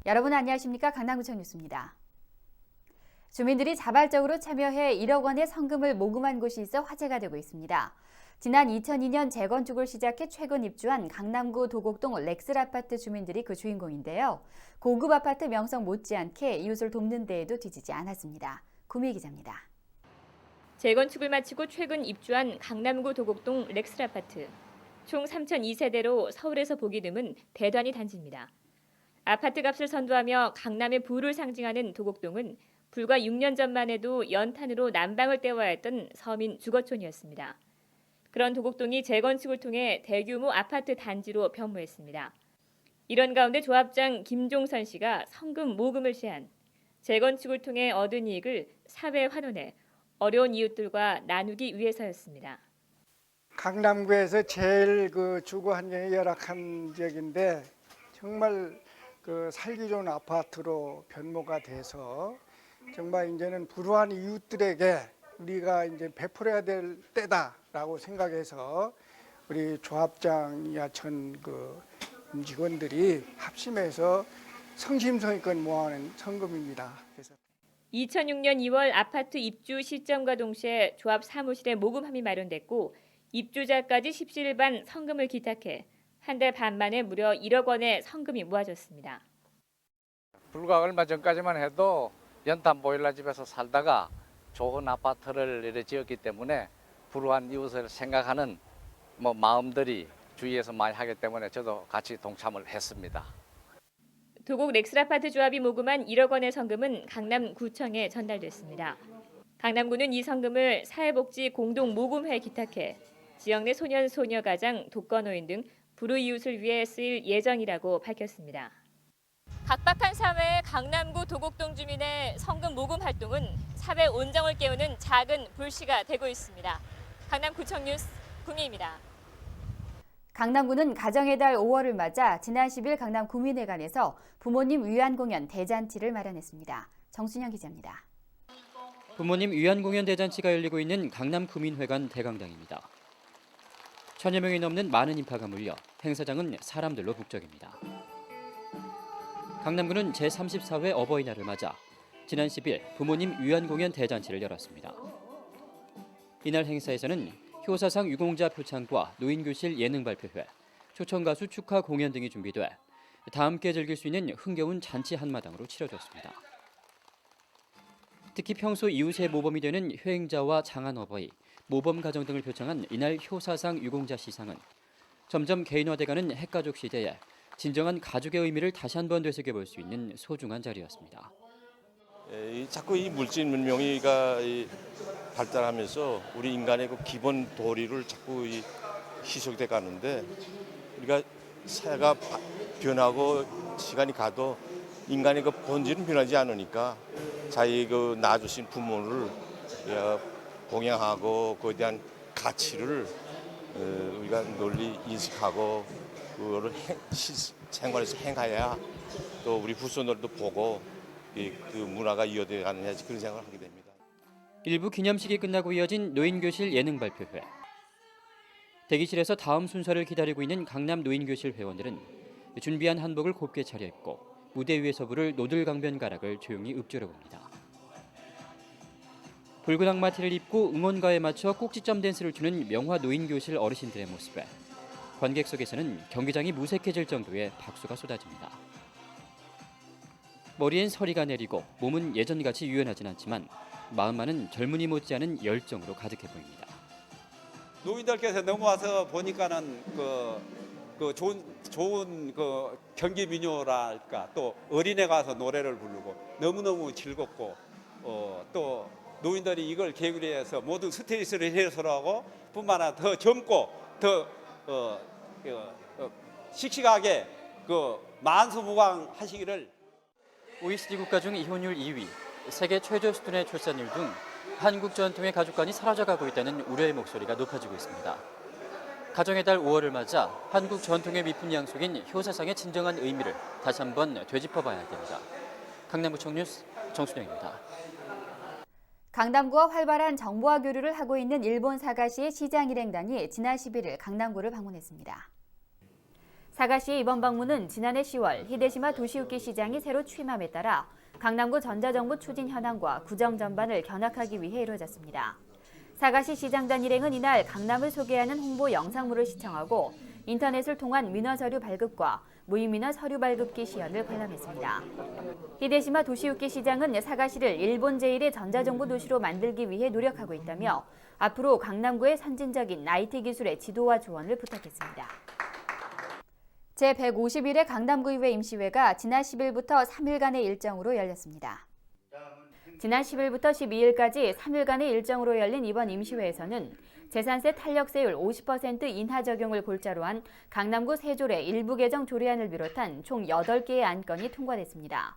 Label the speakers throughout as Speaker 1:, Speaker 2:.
Speaker 1: 여러분 안녕하십니까? 강남구청 뉴스입니다. 주민들이 자발적으로 참여해 1억 원의 성금을 모금한 곳이 있어 화제가 되고 있습니다. 지난 2002년 재건축을 시작해 최근 입주한 강남구 도곡동 렉슬아파트 주민들이 그 주인공인데요. 고급 아파트 명성 못지않게 이웃을 돕는 데에도 뒤지지 않았습니다. 구미 기자입니다.
Speaker 2: 재건축을 마치고 최근 입주한 강남구 도곡동 렉슬아파트. 총 3,002세대로 서울에서 보기 드문 대단위 단지입니다. 아파트 값을 선도하며 강남의 부를 상징하는 도곡동은 불과 6년 전만 해도 연탄으로 난방을 때워야 했던 서민 주거촌이었습니다. 그런 도곡동이 재건축을 통해 대규모 아파트 단지로 변모했습니다. 이런 가운데 조합장 김종선 씨가 성금 모금을 제안, 재건축을 통해 얻은 이익을 사회에 환원해 어려운 이웃들과 나누기 위해서였습니다.
Speaker 3: 강남구에서 제일 주거 환경이 열악한 지역인데 정말 살기 좋은 아파트로 변모가 돼서 정말 이제는 불우한 이웃들에게 우리가 이제 베풀어야 될 때다라고 생각해서 우리 조합장이야 전 임직원들이 합심해서 성심성의껏 모아낸 성금입니다. 그래서
Speaker 2: 2006년 2월 아파트 입주 시점과 동시에 조합 사무실에 모금함이 마련됐고 입주자까지 십시일반 성금을 기탁해 한 달 반 만에 무려 1억 원의 성금이 모아졌습니다.
Speaker 4: 불과 얼마 전까지만 해도 연탄 보일러 집에서 살다가 좋은 아파트를 이렇게 지었기 때문에 불우한 이웃을 생각하는 마음들이 주위에서 많이 하기 때문에 저도 같이 동참을 했습니다.
Speaker 2: 도곡 렉슬아파트 조합이 모금한 1억 원의 성금은 강남구청에 전달됐습니다. 강남구는 이 성금을 사회복지 공동모금회에 기탁해 지역 내 소년, 소녀가장, 독거노인 등 불우이웃을 위해 쓰일 예정이라고 밝혔습니다. 각박한 사회의 강남구 도곡동 주민의 성금 모금 활동은 사회 온정을 깨우는 작은 불씨가 되고 있습니다. 강남구청 뉴스 구미입니다.
Speaker 1: 강남구는 가정의 달 5월을 맞아 지난 10일 강남 구민회관에서 부모님 위안 공연 대잔치를 마련했습니다. 정순영 기자입니다.
Speaker 5: 부모님 위안 공연 대잔치가 열리고 있는 강남 구민회관 대강당입니다. 1000여 명이 넘는 많은 인파가 몰려 행사장은 사람들로 북적입니다. 강남구는 제34회 어버이날을 맞아 지난 10일 부모님 위안 공연 대잔치를 열었습니다. 이날 행사에서는 효사상 유공자 표창과 노인교실 예능 발표회, 초청가수 축하 공연 등이 준비돼 다 함께 즐길 수 있는 흥겨운 잔치 한마당으로 치러졌습니다. 특히 평소 이웃의 모범이 되는 효행자와 장한어버이, 모범 가정 등을 표창한 이날 효사상 유공자 시상은 점점 개인화돼가는 핵가족 시대에 진정한 가족의 의미를 다시 한번 되새겨볼 수 있는 소중한 자리였습니다.
Speaker 6: 자꾸 이 물질 문명이가 발달하면서 우리 인간의 기본 도리를 자꾸 희석돼 가는데 우리가 사회가 변하고 시간이 가도 인간의 본질은 변하지 않으니까 자기 낳아주신 부모를 봉양하고 그에 대한 가치를 우리가 널리 인식하고 그거를 생활에서 행해야 또 우리 후손들도 보고 그 문화가 이어져 가느냐 그런 생각을 하게 됩니다.
Speaker 5: 일부 기념식이 끝나고 이어진 노인교실 예능 발표회. 대기실에서 다음 순서를 기다리고 있는 강남 노인교실 회원들은 준비한 한복을 곱게 차려입고 무대 위에서 부를 노들강변 가락을 조용히 읊조려 봅니다. 붉은 악마티를 입고 응원가에 맞춰 꼭지점 댄스를 추는 명화 노인교실 어르신들의 모습에 관객석에서는 경기장이 무색해질 정도의 박수가 쏟아집니다. 머리엔 서리가 내리고 몸은 예전같이 유연하진 않지만 마음만은 젊은이 못지않은 열정으로 가득해 보입니다.
Speaker 7: 노인들께서 넘어와서 보니까는 좋은 경기 민요랄까 또 어린애 가서 노래를 부르고 너무너무 즐겁고 또 노인들이 이걸 계기로 해서 모든 스트레스를 해소하고 뿐만 아니라 더 젊고 더 씩씩하게 만수무강하시기를.
Speaker 5: OECD 국가 중 이혼율 2위, 세계 최저 수준의 출산율 등 한국 전통의 가족관이 사라져가고 있다는 우려의 목소리가 높아지고 있습니다. 가정의 달 5월을 맞아 한국 전통의 미품 양속인 효사상의 진정한 의미를 다시 한번 되짚어봐야 할 때입니다. 강남구청 뉴스 정순영입니다.
Speaker 1: 강남구와 활발한 정보화 교류를 하고 있는 일본 사가시의 시장 일행단이 지난 11일 강남구를 방문했습니다. 사가시의 이번 방문은 지난해 10월 히데시마 도시우키 시장이 새로 취임함에 따라 강남구 전자정부 추진 현황과 구정 전반을 견학하기 위해 이루어졌습니다. 사가시 시장단 일행은 이날 강남을 소개하는 홍보 영상물을 시청하고 인터넷을 통한 민원 서류 발급과 무인민원 서류 발급기 시연을 관람했습니다. 히데시마 도시우키 시장은 사가시를 일본 제1의 전자정부 도시로 만들기 위해 노력하고 있다며 앞으로 강남구의 선진적인 IT 기술의 지도와 조언을 부탁했습니다. 제151회 강남구의회 임시회가 지난 10일부터 3일간의 일정으로 열렸습니다. 지난 10일부터 12일까지 3일간의 일정으로 열린 이번 임시회에서는 재산세 탄력세율 50% 인하 적용을 골자로 한 강남구 세조례 일부 개정 조례안을 비롯한 총 8개의 안건이 통과됐습니다.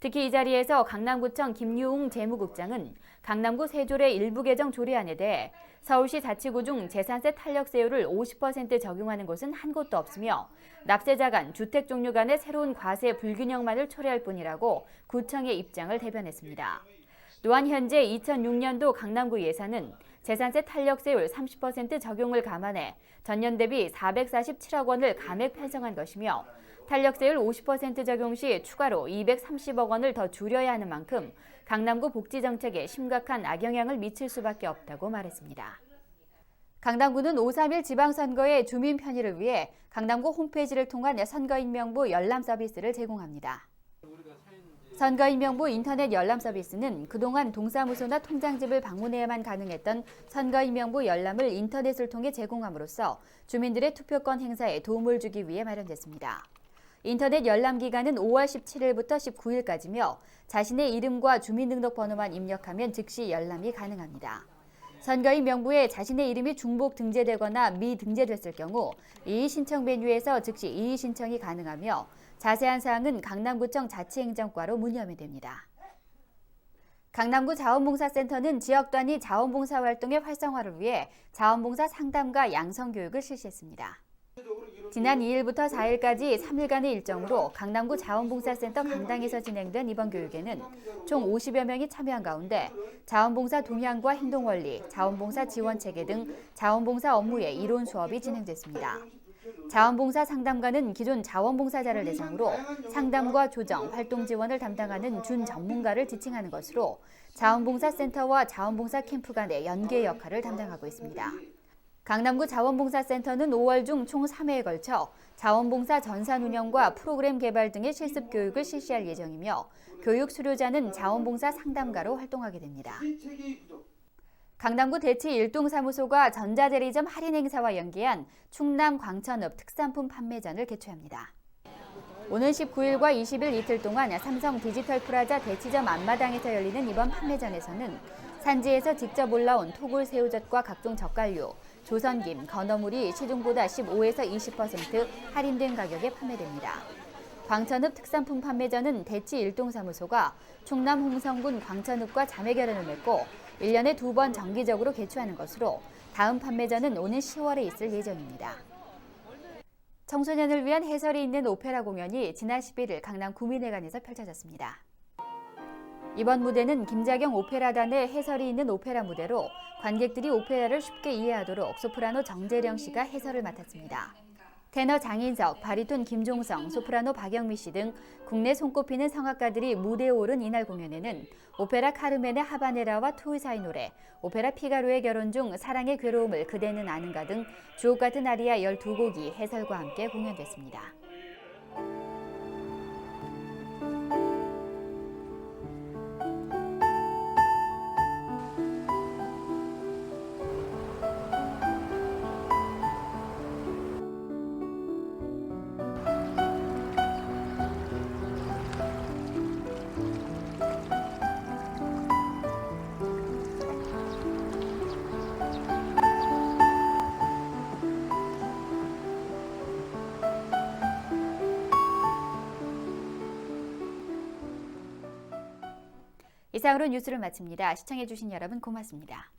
Speaker 1: 특히 이 자리에서 강남구청 김유웅 재무국장은 강남구 세조례 일부 개정 조례안에 대해 서울시 자치구 중 재산세 탄력세율을 50% 적용하는 곳은 한 곳도 없으며 납세자 간, 주택 종류 간의 새로운 과세 불균형만을 초래할 뿐이라고 구청의 입장을 대변했습니다. 또한 현재 2006년도 강남구 예산은 재산세 탄력세율 30% 적용을 감안해 전년 대비 447억 원을 감액 편성한 것이며 탄력세율 50% 적용 시 추가로 230억 원을 더 줄여야 하는 만큼 강남구 복지정책에 심각한 악영향을 미칠 수밖에 없다고 말했습니다. 강남구는 5.3일 지방선거의 주민 편의를 위해 강남구 홈페이지를 통한 선거인명부 열람 서비스를 제공합니다. 선거인명부 인터넷 열람 서비스는 그동안 동사무소나 통장집을 방문해야만 가능했던 선거인명부 열람을 인터넷을 통해 제공함으로써 주민들의 투표권 행사에 도움을 주기 위해 마련됐습니다. 인터넷 열람 기간은 5월 17일부터 19일까지며 자신의 이름과 주민등록번호만 입력하면 즉시 열람이 가능합니다. 선거인 명부에 자신의 이름이 중복 등재되거나 미등재됐을 경우 이의 신청 메뉴에서 즉시 이의 신청이 가능하며 자세한 사항은 강남구청 자치행정과로 문의하면 됩니다. 강남구 자원봉사센터는 지역 단위 자원봉사 활동의 활성화를 위해 자원봉사 상담과 양성 교육을 실시했습니다. 지난 2일부터 4일까지 3일간의 일정으로 강남구 자원봉사센터 강당에서 진행된 이번 교육에는 총 50여 명이 참여한 가운데 자원봉사 동향과 행동원리, 자원봉사 지원체계 등 자원봉사 업무의 이론 수업이 진행됐습니다. 자원봉사 상담가는 기존 자원봉사자를 대상으로 상담과 조정, 활동 지원을 담당하는 준전문가를 지칭하는 것으로 자원봉사센터와 자원봉사 캠프 간의 연계 역할을 담당하고 있습니다. 강남구 자원봉사센터는 5월 중 총 3회에 걸쳐 자원봉사 전산 운영과 프로그램 개발 등의 실습 교육을 실시할 예정이며 교육 수료자는 자원봉사 상담가로 활동하게 됩니다. 강남구 대치 일동사무소가 전자대리점 할인 행사와 연계한 충남 광천읍 특산품 판매전을 개최합니다. 오는 19일과 20일 이틀 동안 삼성 디지털 프라자 대치점 앞마당에서 열리는 이번 판매전에서는 산지에서 직접 올라온 토굴 새우젓과 각종 젓갈류, 조선김, 건어물이 시중보다 15에서 20% 할인된 가격에 판매됩니다. 광천읍 특산품 판매전은 대치 일동사무소가 충남 홍성군 광천읍과 자매결연을 맺고 1년에 2번 정기적으로 개최하는 것으로 다음 판매전은 오는 10월에 있을 예정입니다. 청소년을 위한 해설이 있는 오페라 공연이 지난 11일 강남 구민회관에서 펼쳐졌습니다. 이번 무대는 김자경 오페라단의 해설이 있는 오페라 무대로 관객들이 오페라를 쉽게 이해하도록 소프라노 정재령 씨가 해설을 맡았습니다. 테너 장인석, 바리톤 김종성, 소프라노 박영미 씨 등 국내 손꼽히는 성악가들이 무대에 오른 이날 공연에는 오페라 카르멘의 하바네라와 투이사의 노래, 오페라 피가로의 결혼 중 사랑의 괴로움을 그대는 아는가 등 주옥 같은 아리아 12곡이 해설과 함께 공연됐습니다. 이상으로 뉴스를 마칩니다. 시청해주신 여러분 고맙습니다.